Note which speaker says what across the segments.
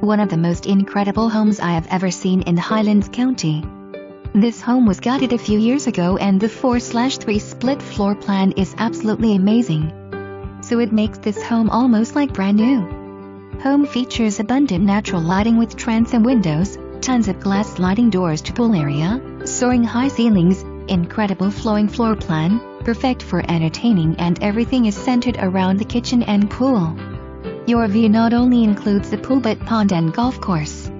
Speaker 1: One of the most incredible homes I have ever seen in Highlands County. This home was gutted a few years ago and the 4/3 split floor plan is absolutely amazing. So it makes this home almost like brand new. Home features abundant natural lighting with transom windows, tons of glass sliding doors to pool area, soaring high ceilings, incredible flowing floor plan, perfect for entertaining, and everything is centered around the kitchen and pool. Your view not only includes the pool but pond and golf course.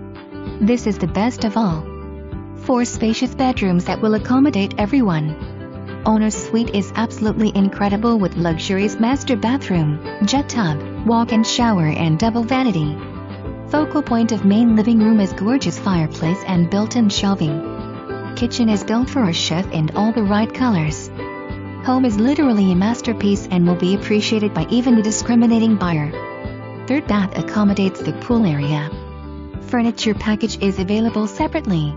Speaker 1: This is the best of all. 4 spacious bedrooms that will accommodate everyone. Owner's suite is absolutely incredible with luxurious master bathroom, jet tub, walk-in shower and double vanity. Focal point of main living room is gorgeous fireplace and built-in shelving. Kitchen is built for a chef in all the right colors. Home is literally a masterpiece and will be appreciated by even the discriminating buyer. 3rd bath accommodates the pool area. Furniture package is available separately.